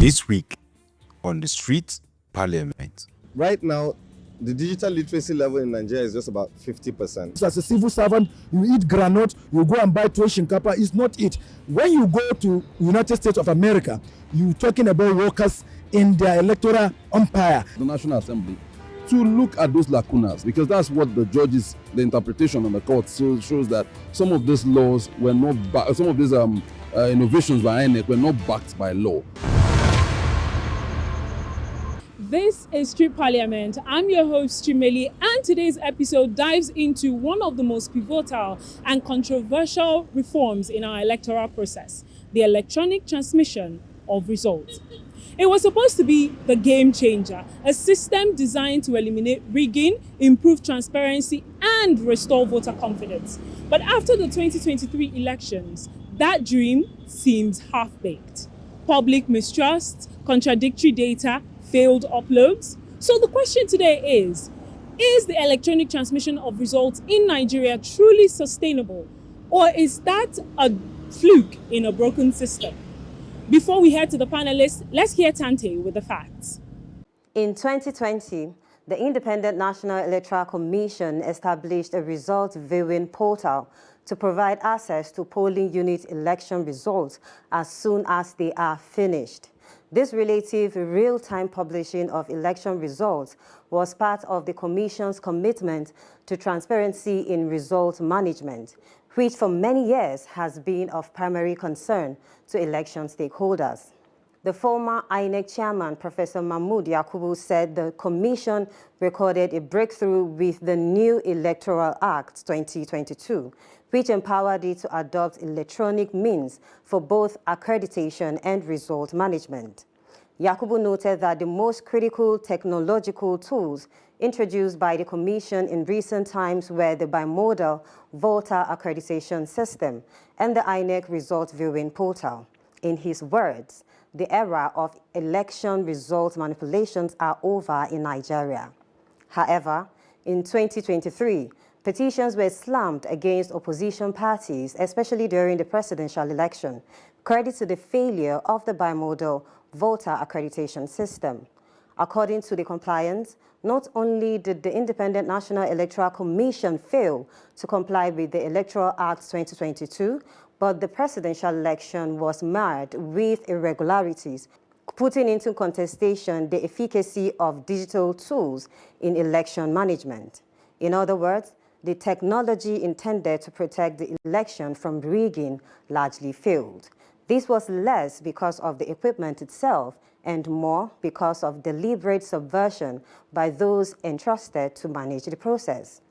This week on the Street Parliament. Right now, the digital literacy level in Nigeria is just about 50%. As a civil servant, you eat granite, you go and buy toy shinkapa, it's not it. When you go to United States of America, you're talking about workers in their electoral umpire. The National Assembly to look at those lacunas, because that's what the judges, the interpretation on the court shows that some of these laws were not, some of these innovations by INEC were not backed by law. This is Street Parliament. I'm your host, Chimmeli, and today's episode dives into one of the most pivotal and controversial reforms in our electoral process, the electronic transmission of results. It was supposed to be the game changer, a system designed to eliminate rigging, improve transparency, and restore voter confidence. But after the 2023 elections, that dream seems half-baked. Public mistrust, contradictory data, failed uploads. So the question today is the electronic transmission of results in Nigeria truly sustainable? Or is that a fluke in a broken system? Before we head to the panelists, let's hear Tante with the facts. In 2020, the Independent National Electoral Commission established a result viewing portal to provide access to polling unit election results as soon as they are finished. This relative real-time publishing of election results was part of the Commission's commitment to transparency in result management, which for many years has been of primary concern to election stakeholders. The former INEC chairman, Professor Mahmood Yakubu, said the Commission recorded a breakthrough with the new Electoral Act 2022, which empowered it to adopt electronic means for both accreditation and result management. Yakubu noted that the most critical technological tools introduced by the Commission in recent times were the bimodal voter accreditation system and the INEC result viewing portal. In his words, the era of election result manipulations are over in Nigeria. However, in 2023, petitions were slammed against opposition parties, especially during the presidential election, credit to the failure of the bimodal voter accreditation system. According to the compliance, not only did the Independent National Electoral Commission fail to comply with the Electoral Act 2022, but the presidential election was marred with irregularities, putting into contestation the efficacy of digital tools in election management. In other words, the technology intended to protect the election from rigging largely failed. This was less because of the equipment itself and more because of deliberate subversion by those entrusted to manage the process.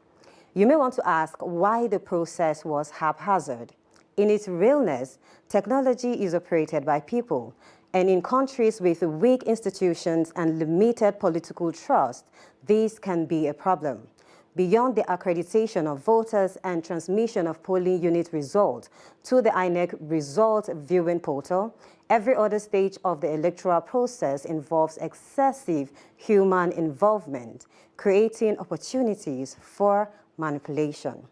You may want to ask why the process was haphazard. In its realness, technology is operated by people, and in countries with weak institutions and limited political trust, this can be a problem. Beyond the accreditation of voters and transmission of polling unit results to the INEC result viewing portal, every other stage of the electoral process involves excessive human involvement, creating opportunities for manipulation.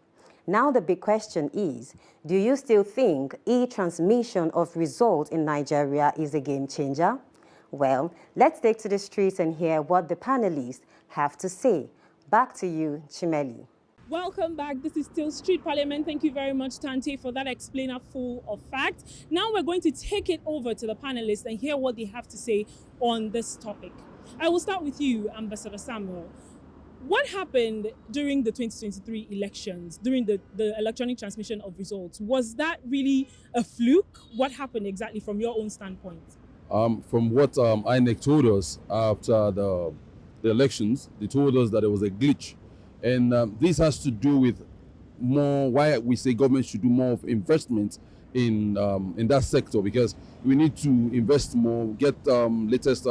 Now the big question is, do you still think e-transmission of results in Nigeria is a game changer? Well, let's take to the streets and hear what the panelists have to say. Back to you, Chimmeli. Welcome back. This is still Street Parliament. Thank you very much, Tante, for that explainer full of facts. Now we're going to take it over to the panelists and hear what they have to say on this topic. I will start with you, Ambassador Samuel. What happened during the 2023 elections, during the electronic transmission of results? Was that really a fluke? What happened exactly from your own standpoint? From what INEC told us after the elections, they told us that there was a glitch. And this has to do with more why we say government should do more of investment in that sector, because we need to invest more, get latest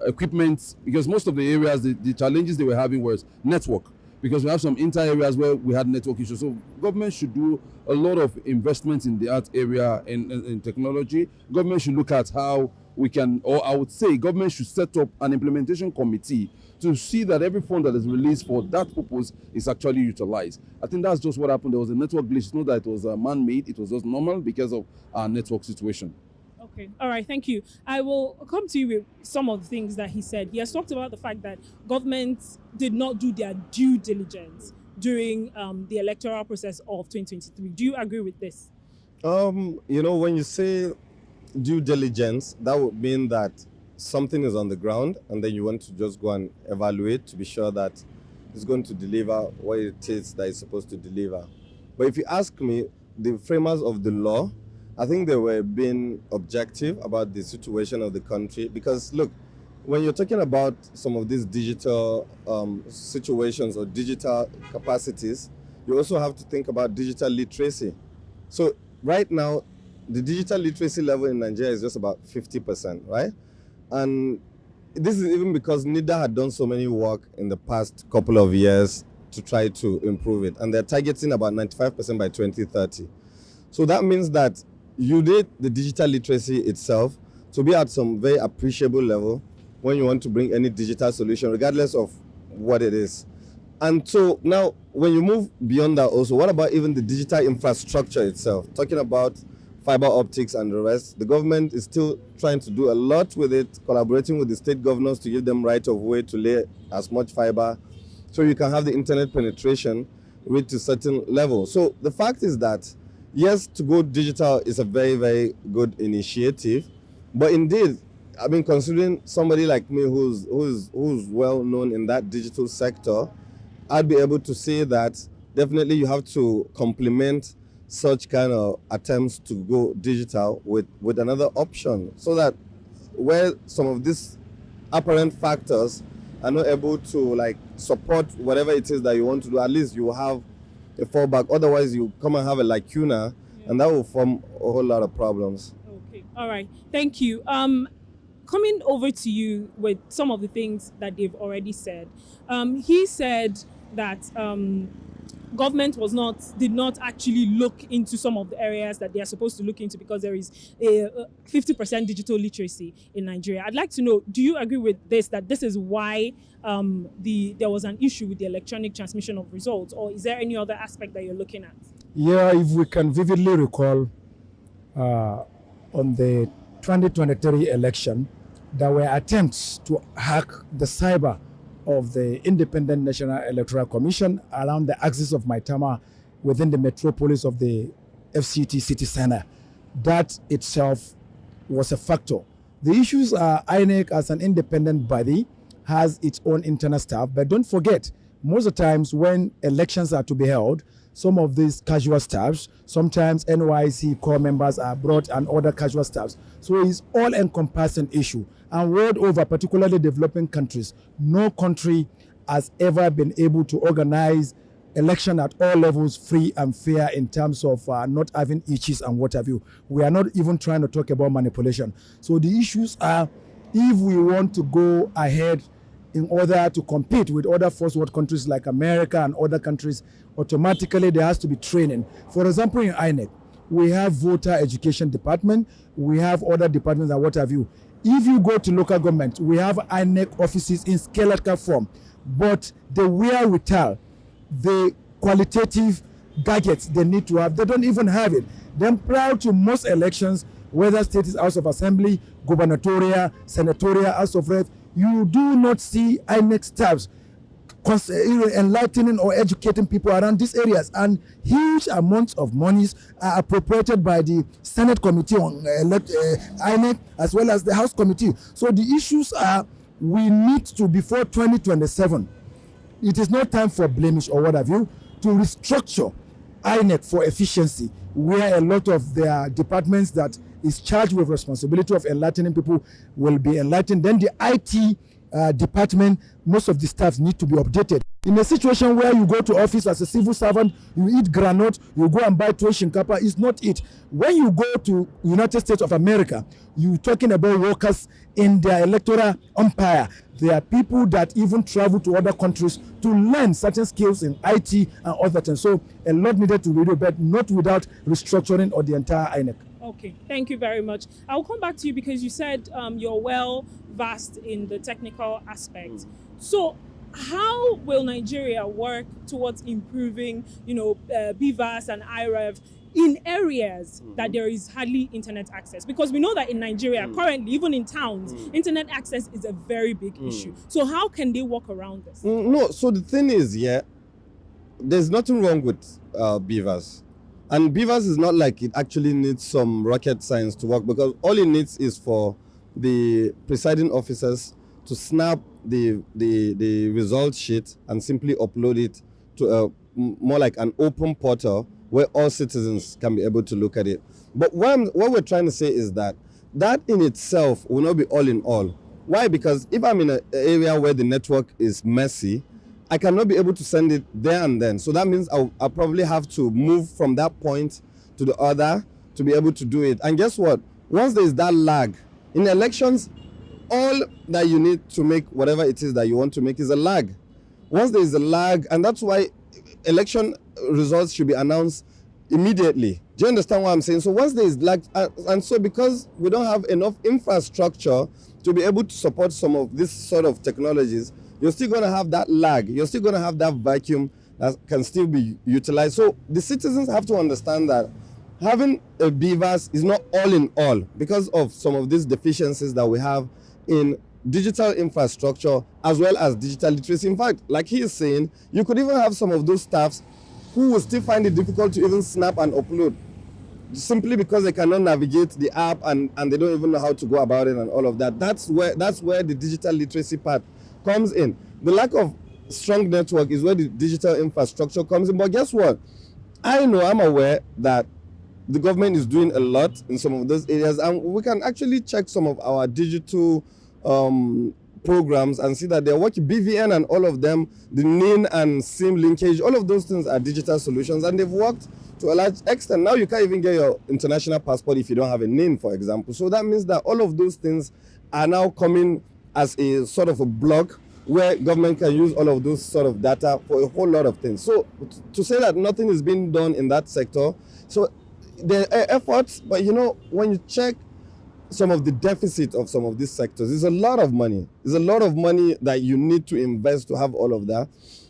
equipment, because most of the areas, the challenges they were having was network, because we have some inter-areas where we had network issues. So government should do a lot of investment in the art area and in technology. Government should look at how we can, or I would say government should set up an implementation committee to see that every fund that is released for that purpose is actually utilized. I think that's just what happened. There was a network glitch. It's not that it was man-made, it was just normal because of our network situation. Okay. Okay. All right. Thank you. I will come to you with some of the things that he said. He has talked about the fact that governments did not do their due diligence during the electoral process of 2023. Do you agree with this? When you say due diligence, that would mean that something is on the ground and then you want to just go and evaluate to be sure that it's going to deliver what it is that it's supposed to deliver. But if you ask me, the framers of the law, I think they were being objective about the situation of the country because, look, when you're talking about some of these digital situations or digital capacities, you also have to think about digital literacy. So right now, the digital literacy level in Nigeria is just about 50%, right? And this is even because NIDA had done so many work in the past couple of years to try to improve it. And they're targeting about 95% by 2030. So that means that you need the digital literacy itself to be at some very appreciable level when you want to bring any digital solution, regardless of what it is. And so now, when you move beyond that also, what about even the digital infrastructure itself? Talking about fiber optics and the rest, the government is still trying to do a lot with it, collaborating with the state governors to give them right of way to lay as much fiber so you can have the internet penetration reach to certain level. So the fact is that, yes, to go digital is a very, very good initiative, but indeed, I mean, considering somebody like me who's well known in that digital sector, I'd be able to say that definitely you have to complement such kind of attempts to go digital with another option so that where some of these apparent factors are not able to like support whatever it is that you want to do, at least you have a fallback. Otherwise, you come and have a lacuna, and that will form a whole lot of problems. Okay. All right. Thank you. Coming over to you with some of the things that they've already said. He said that government did not actually look into some of the areas that they are supposed to look into because there is a 50% digital literacy in Nigeria. I'd like to know, do you agree with this, that this is why there was an issue with the electronic transmission of results, or is there any other aspect that you're looking at? Yeah, if we can vividly recall on the 2023 election, there were attempts to hack the cyber of the Independent National Electoral Commission around the axis of Maitama within the metropolis of the FCT city center. That itself was a factor. The issues are INEC as an independent body has its own internal staff, but don't forget, most of the times when elections are to be held, some of these casual staffs, sometimes NYC core members are brought and other casual staffs. So it's all-encompassing issue. And world over, particularly developing countries, no country has ever been able to organize election at all levels free and fair in terms of not having itches and what have you. We are not even trying to talk about manipulation. So the issues are, if we want to go ahead in order to compete with other first world countries like America and other countries, automatically there has to be training. For example, in INEC, we have voter education department, we have other departments and what have you. If you go to local government, we have INEC offices in skeletal form, but the wherewithal, the qualitative gadgets they need to have, they don't even have it. Then prior to most elections, whether state is House of Assembly, gubernatorial, senatorial, House of Reps, you do not see INEC staffs enlightening or educating people around these areas, and huge amounts of monies are appropriated by the Senate Committee on INEC as well as the House Committee. So the issues are, we need to, before 2027, it is not time for blemish or what have you, to restructure INEC for efficiency, where a lot of their departments that is charged with responsibility of enlightening people will be enlightened. Then the IT department, most of the staff need to be updated. In a situation where you go to office as a civil servant, you eat granite, you go and buy toy shinkapa, is not it. When you go to United States of America, you're talking about workers in their electoral umpire. There are people that even travel to other countries to learn certain skills in IT and other things. So a lot needed to be done, but not without restructuring of the entire INEC. Okay, thank you very much. I'll come back to you because you said you're well versed in the technical aspect. So how will Nigeria work towards improving, BVAS and IREV in areas that there is hardly internet access, because we know that in Nigeria currently, even in towns, internet access is a very big issue. So how can they work around this? No, so the thing is, there's nothing wrong with beavers. And beavers is not like it actually needs some rocket science to work, because all it needs is for the presiding officers to snap the result sheet and simply upload it to more like an open portal where all citizens can be able to look at it. But what we're trying to say is that in itself will not be all in all. Why? Because if I'm in an area where the network is messy, I cannot be able to send it there and then. So that means I'll probably have to move from that point to the other to be able to do it. And guess what? Once there's that lag, in elections, all that you need to make whatever it is that you want to make is a lag. Once there is a lag, and that's why election results should be announced immediately. Do you understand what I'm saying? So once there is lag, and so because we don't have enough infrastructure to be able to support some of this sort of technologies, you're still going to have that lag. You're still going to have that vacuum that can still be utilized. So the citizens have to understand that having a beavers is not all in all, because of some of these deficiencies that we have in digital infrastructure as well as digital literacy. In fact, like he is saying, you could even have some of those staffs who will still find it difficult to even snap and upload, simply because they cannot navigate the app and they don't even know how to go about it and all of that. That's where the digital literacy part comes in. The lack of strong network is where the digital infrastructure comes in. But guess what? I'm aware that the government is doing a lot in some of those areas, and we can actually check some of our digital programs and see that they're working. BVN and all of them, the NIN and SIM linkage, all of those things are digital solutions, and they've worked to a large extent. Now you can't even get your international passport if you don't have a NIN, for example. So that means that all of those things are now coming as a sort of a block where government can use all of those sort of data for a whole lot of things. So to say that nothing is being done in that sector, so there are efforts, but when you check some of the deficit of some of these sectors, it's a lot of money. It's a lot of money that you need to invest to have all of that.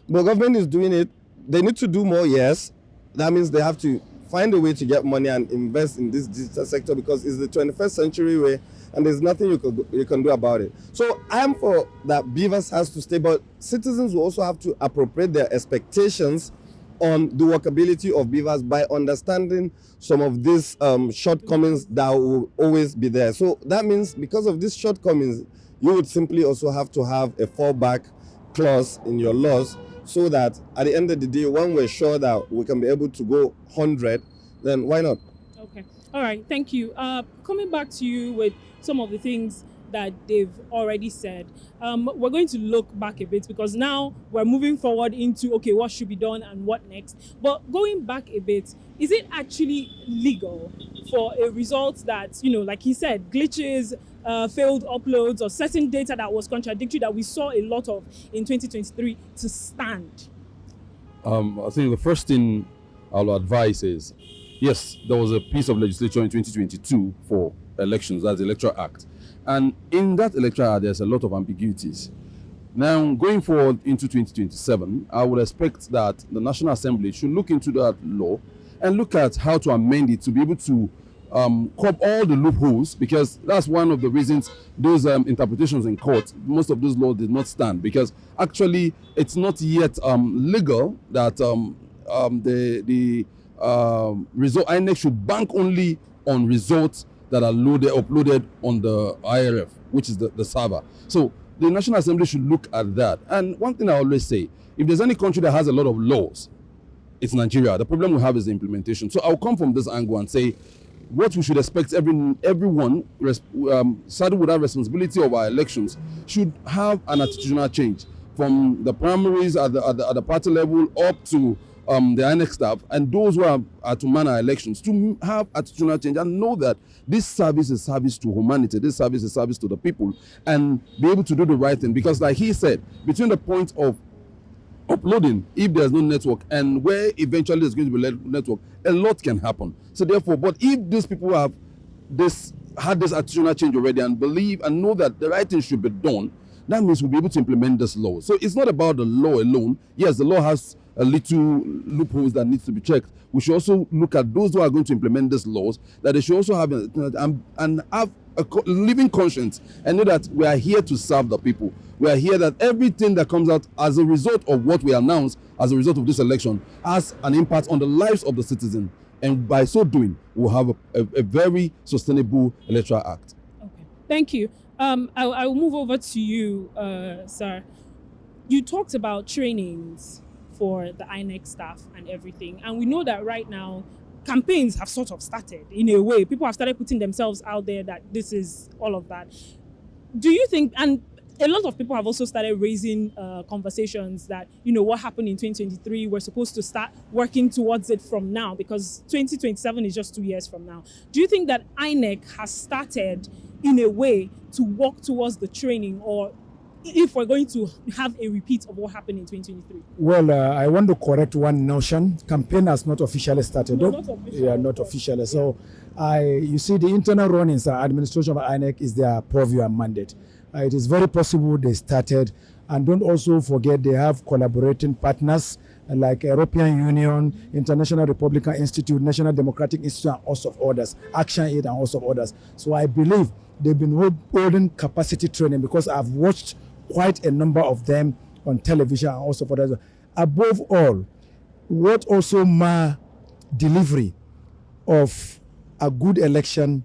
But government is doing it. They need to do more, yes. That means they have to find a way to get money and invest in this digital sector, because it's the 21st century way, and there's nothing you can do about it. So I'm for that beavers has to stay, but citizens will also have to appropriate their expectations on the workability of beavers by understanding some of these shortcomings that will always be there. So that means because of these shortcomings, you would simply also have to have a fallback clause in your laws, so that at the end of the day, when we're sure that we can be able to go 100, then why not? Okay. All right. Thank you. Coming back to you with some of the things that they've already said. We're going to look back a bit, because now we're moving forward into, okay, what should be done and what next. But going back a bit, is it actually legal for a result that, like he said, glitches, failed uploads, or certain data that was contradictory that we saw a lot of in 2023 to stand? I think the first thing I'll advise is, yes, there was a piece of legislation in 2022 for elections, that's the Electoral Act. And in that electoral act, there's a lot of ambiguities. Now, going forward into 2027, I would expect that the National Assembly should look into that law and look at how to amend it to be able to curb all the loopholes, because that's one of the reasons those interpretations in court, most of those laws did not stand, because actually it's not yet legal that the result INEC should bank only on results that are uploaded on the IRF, which is the server. So the National Assembly should look at that. And one thing I always say, if there's any country that has a lot of laws, it's Nigeria. The problem we have is the implementation. So I'll come from this angle and say, what we should expect everyone saddled with that responsibility of our elections should have an attitudinal change from the primaries at the party level up to the INEC staff and those who are to man our elections, to have attitudinal change and know that this service is service to humanity, this service is service to the people, and be able to do the right thing. Because like he said, between the point of uploading, if there's no network, and where eventually there's going to be network, a lot can happen. So therefore, but if these people had this attitudinal change already and believe and know that the right thing should be done, that means we'll be able to implement this law. So it's not about the law alone. Yes, the law has little loopholes that needs to be checked. We should also look at those who are going to implement these laws, that they should also have and have a living conscience and know that we are here to serve the people. We are here that everything that comes out as a result of what we announce as a result of this election has an impact on the lives of the citizen. And by so doing, we'll have a very sustainable electoral act. Okay, thank you. I will move over to you, sir. You talked about trainings for the INEC staff and everything. And we know that right now, campaigns have sort of started in a way. People have started putting themselves out there that this is all of that. Do you think, and a lot of people have also started raising conversations that, you know, what happened in 2023, we're supposed to start working towards it from now because 2027 is just 2 years from now. Do you think that INEC has started in a way to work towards the training, or if we're going to have a repeat of what happened in 2023? Well, I want to correct one notion. Campaign has not officially started. No, not officially. Yeah, not officially. So, you see, the internal runnings, administration of INEC is their purview and mandate. It is very possible they started. And don't also forget they have collaborating partners like European Union, International Republican Institute, National Democratic Institute, and host of others, Action Aid and host of others. So I believe they've been holding capacity training because I've watched quite a number of them on television and also for others. Above all, what also mar delivery of a good election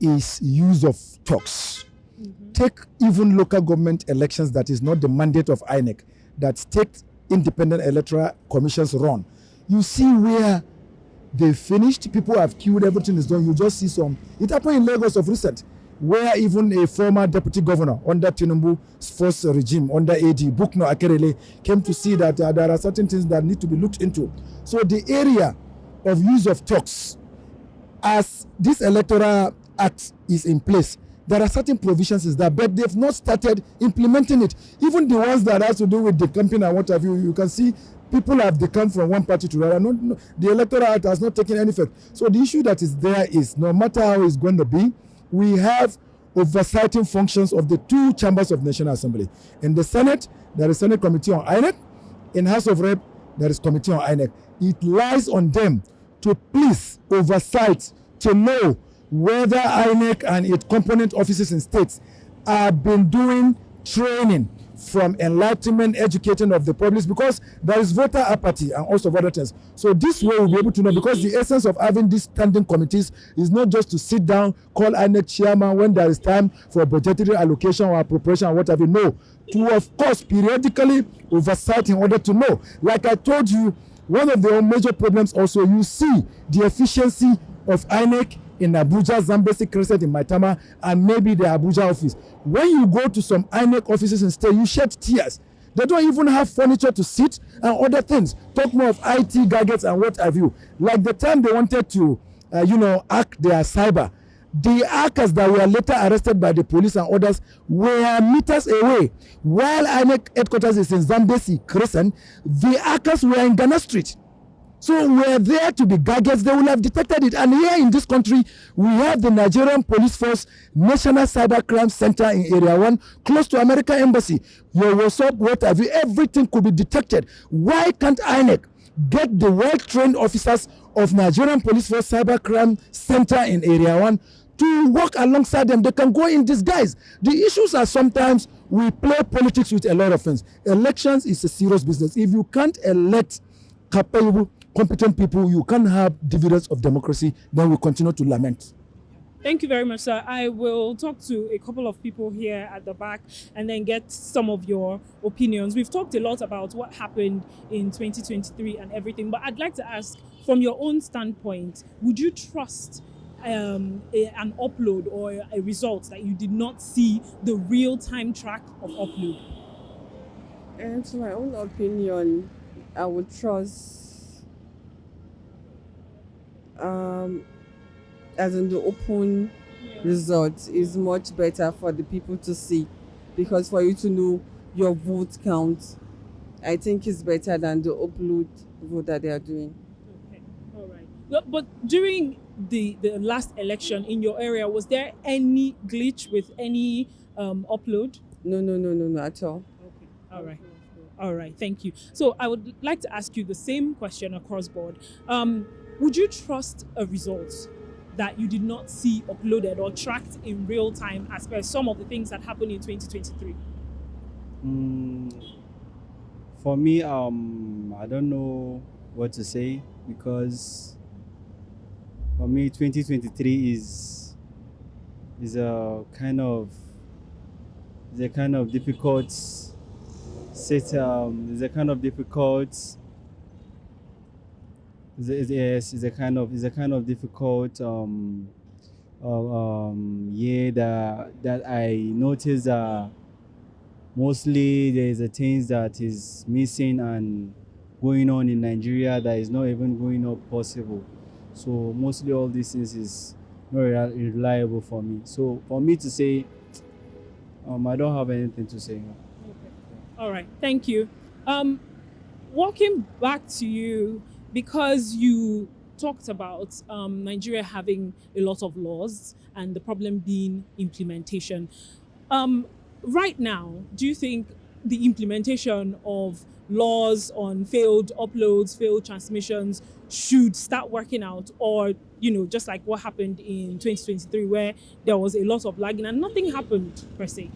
is use of talks. Take even local government elections that is not the mandate of INEC, that state independent electoral commissions run. You see where they finished, people have queued, everything is done. You just see some. It happened in Lagos of recent, where even a former deputy governor under Tinubu's first regime, under AD, Bukno Akerele, came to see that there are certain things that need to be looked into. So the area of use of talks, as this electoral act is in place, there are certain provisions is there, but they've not started implementing it. Even the ones that has to do with the campaign and what have you, you can see people have decamped from one party to the other. No, the electoral act has not taken any effect. So the issue that is there is, no matter how it's going to be, we have oversighting functions of the two chambers of National Assembly. In the Senate, there is Senate Committee on INEC. In House of Rep, there is Committee on INEC. It lies on them to please oversight, to know whether INEC and its component offices in states have been doing training from enlightenment, educating of the public, because there is voter apathy and also other things. So this way we'll be able to know, because the essence of having these standing committees is not just to sit down, call INEC chairman when there is time for budgetary allocation or appropriation or whatever. No, to of course periodically oversight in order to know. Like I told you, one of the major problems also, you see the efficiency of INEC in Abuja, Zambesi Crescent in Maitama, and maybe the Abuja office. When you go to some INEC offices and stay, you shed tears. They don't even have furniture to sit and other things. Talk more of IT gadgets and what have you. Like the time they wanted to, hack their cyber, the hackers that were later arrested by the police and others were meters away. While INEC headquarters is in Zambesi Crescent, the hackers were in Ghana Street. So were there to be gadgets, they will have detected it. And here in this country, we have the Nigerian Police Force National Cyber Crime Center in Area 1, close to American Embassy. Your WhatsApp, what have you, everything could be detected. Why can't INEC get the well-trained officers of Nigerian Police Force Cyber Crime Center in Area 1 to work alongside them? They can go in disguise. The issues are sometimes we play politics with a lot of things. Elections is a serious business. If you can't elect capable, competent people, you can't have dividends of democracy, then we continue to lament. Thank you very much, sir. I will talk to a couple of people here at the back and then get some of your opinions. We've talked a lot about what happened in 2023 and everything, but I'd like to ask, from your own standpoint, would you trust an upload or a result that you did not see the real-time track of upload? And to my own opinion, I would trust as in the open result is much better for the people to see, because for you to know your vote count, I think is better than the upload vote that they are doing. Okay, all right. But during the last election in your area, was there any glitch with any upload? No, at all. Okay, all right. All right, thank you. So I would like to ask you the same question across board. Would you trust a result that you did not see uploaded or tracked in real time as per some of the things that happened in 2023? For me, I don't know what to say, because for me 2023 is a kind of difficult is a kind of difficult is a kind of difficult year that I noticed mostly there is a things that is missing and going on in Nigeria that is not even going up possible. So mostly all these things is not reliable for me. So for me to say, I don't have anything to say. Okay. All right, thank you. Walking back to you, because you talked about Nigeria having a lot of laws and the problem being implementation. Right now, do you think the implementation of laws on failed uploads, failed transmissions should start working out, or just like what happened in 2023 where there was a lot of lagging and nothing happened per se?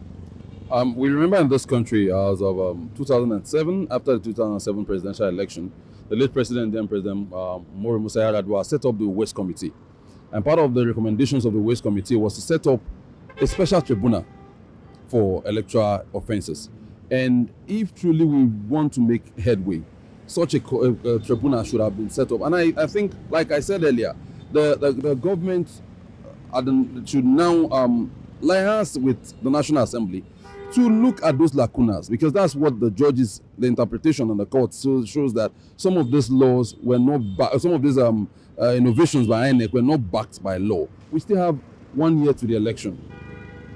We remember in this country as of 2007, after the 2007 presidential election, the late president, then President Moro Musa Yar'Adua, set up the Waste Committee. And part of the recommendations of the Waste Committee was to set up a special tribunal for electoral offences. And if truly we want to make headway, such a tribunal should have been set up. And I think, like I said earlier, the government should now liaise with the National Assembly to look at those lacunas, because that's what the judges, the interpretation on the court shows that some of these laws were not, some of these innovations by INEC were not backed by law. We still have 1 year to the election.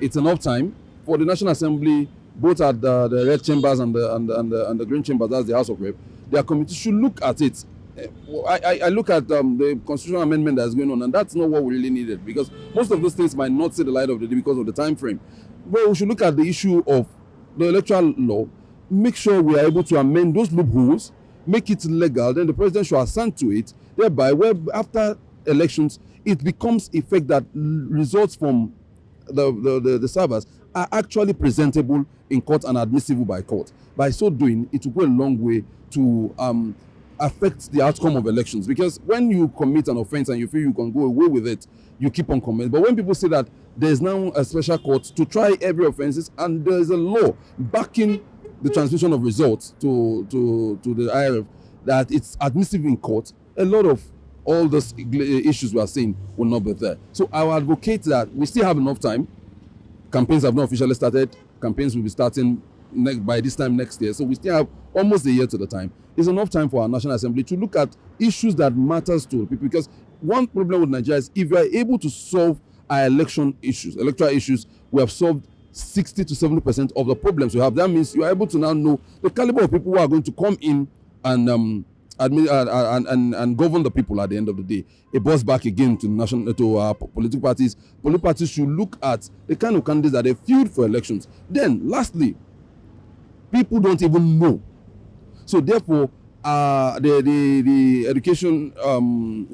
It's enough time for the National Assembly, both at the red chambers and the green chambers, that's the House of Rep. Their committee should look at it. I look at the constitutional amendment that's going on, and that's not what we really needed, because most of those things might not see the light of the day because of the time frame. Well, we should look at the issue of the electoral law, make sure we are able to amend those loopholes, make it legal, then the president should assent to it, thereby where after elections it becomes effect that results from the servers are actually presentable in court and admissible by court. By so doing, it will go a long way to affect the outcome of elections, because when you commit an offense and you feel you can go away with it, you keep on committing. But when people say that there's now a special court to try every offenses and there's a law backing the transmission of results to the IRF, that it's admissible in court, a lot of all those issues we are seeing will not be there. So I will advocate that we still have enough time. Campaigns have not officially started. Campaigns will be starting by this time next year. So we still have almost a year to the time. It's enough time for our National Assembly to look at issues that matters to people. Because one problem with Nigeria is if you are able to solve our electoral issues, we have solved 60 to 70% of the problems we have. That means you are able to now know the caliber of people who are going to come in and and govern the people at the end of the day. It boils back again to our political parties. Political parties should look at the kind of candidates that they field for elections. Then, lastly, people don't even know. So therefore, the education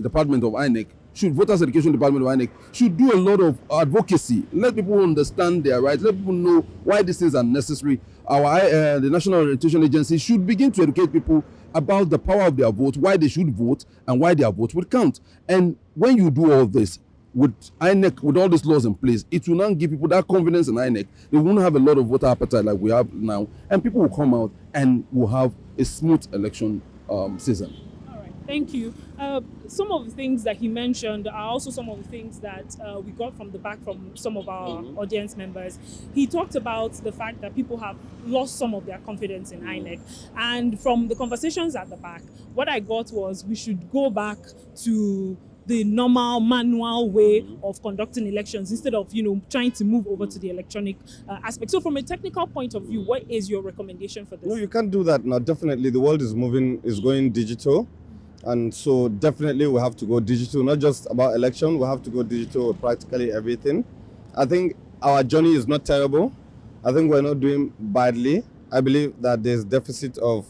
department of INEC voters education department of INEC should do a lot of advocacy. Let people understand their rights. Let people know why these things are necessary. The National Orientation Agency should begin to educate people about the power of their vote, why they should vote, and why their vote would count. And when you do all this with INEC, with all these laws in place, it will now give people that confidence in INEC. They won't have a lot of voter appetite like we have now, and people will come out and will have a smooth election season. All right, thank you. Some of the things that he mentioned are also some of the things that we got from some of our audience members. He talked about the fact that people have lost some of their confidence in INEC. And from the conversations at the back, what I got was we should go back to the normal manual way of conducting elections instead of, trying to move over to the electronic aspect. So from a technical point of view, what is your recommendation for this? No, you can't do that now. Definitely the world is going digital. And so definitely we have to go digital, not just about election, we have to go digital with practically everything. I think our journey is not terrible. I think we're not doing badly. I believe that there's deficit of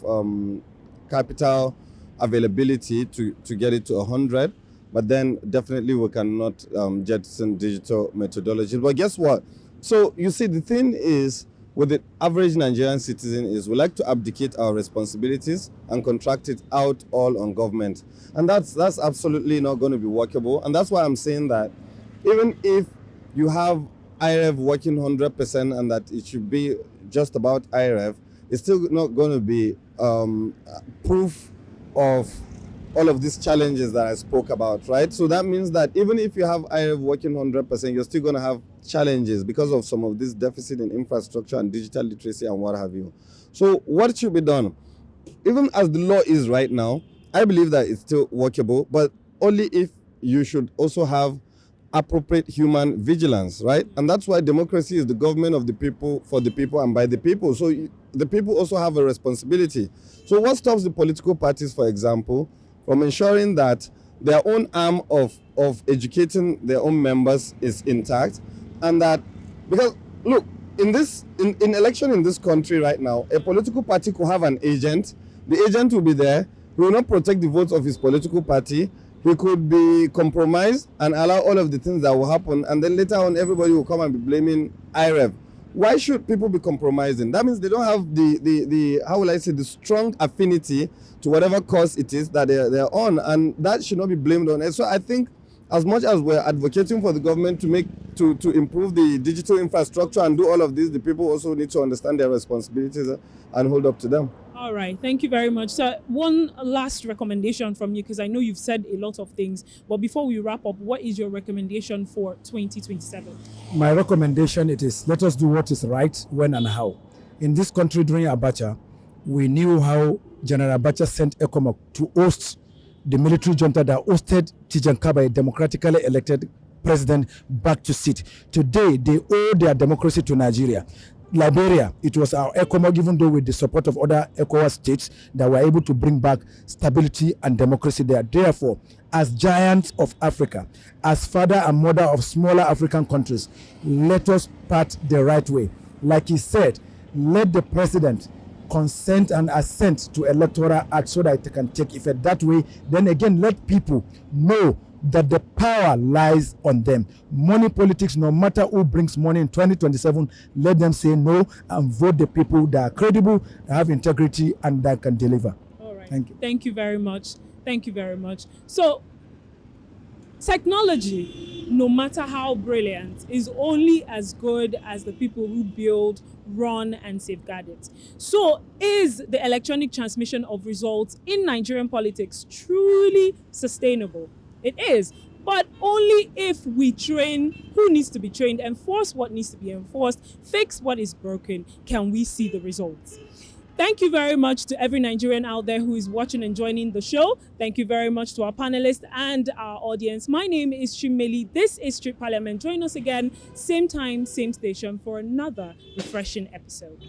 capital availability to get it to 100. But then definitely we cannot jettison digital methodologies. But guess what? So you see, the thing is, with the average Nigerian citizen is we like to abdicate our responsibilities and contract it out all on government. And that's absolutely not going to be workable. And that's why I'm saying that even if you have IREV working 100% and that it should be just about IREV, it's still not going to be proof of all of these challenges that I spoke about, right? So that means that even if you have IREV working 100%, you're still going to have challenges because of some of this deficit in infrastructure and digital literacy and what have you. So what should be done? Even as the law is right now, I believe that it's still workable, but only if you should also have appropriate human vigilance, right? And that's why democracy is the government of the people, for the people, and by the people. So the people also have a responsibility. So what stops the political parties, for example, from ensuring that their own arm of educating their own members is intact, and that, because look, in election in this country right now, a political party could have an agent. The agent will be there. He will not protect the votes of his political party. He could be compromised and allow all of the things that will happen, and then later on everybody will come and be blaming IREV. Why should people be compromising? That means they don't have the how will I say, the strong affinity to whatever cause it is that they're on, and that should not be blamed on it. So I think as much as we're advocating for the government to improve the digital infrastructure and do all of this, the people also need to understand their responsibilities and hold up to them. All right, thank you very much. So one last recommendation from you, because I know you've said a lot of things, but before we wrap up, what is your recommendation for 2027? My recommendation, it is, let us do what is right, when and how. In this country during Abuja, we knew how General Abuja sent ECOMOG to host the military junta that hosted Tijankaba, a democratically elected president, back to seat. Today, they owe their democracy to Nigeria. Liberia, it was our ECOMOG, even though with the support of other ECOWAS states, that were able to bring back stability and democracy there. Therefore, as giants of Africa, as father and mother of smaller African countries, let us part the right way. Like he said, let the president consent and assent to electoral act so that it can take effect. That way, then again, let people know that the power lies on them. Money politics, no matter who brings money in 2027, let them say no and vote the people that are credible, that have integrity, and that can deliver. All right. Thank you. Thank you very much. Thank you very much. So, technology, no matter how brilliant, is only as good as the people who build, run, and safeguard it. So, is the electronic transmission of results in Nigerian politics truly sustainable? It is, but only if we train who needs to be trained, enforce what needs to be enforced, fix what is broken, can we see the results. Thank you very much to every Nigerian out there who is watching and joining the show. Thank you very much to our panelists and our audience. My name is Chimmeli. This is Street Parliament. Join us again, same time, same station, for another refreshing episode.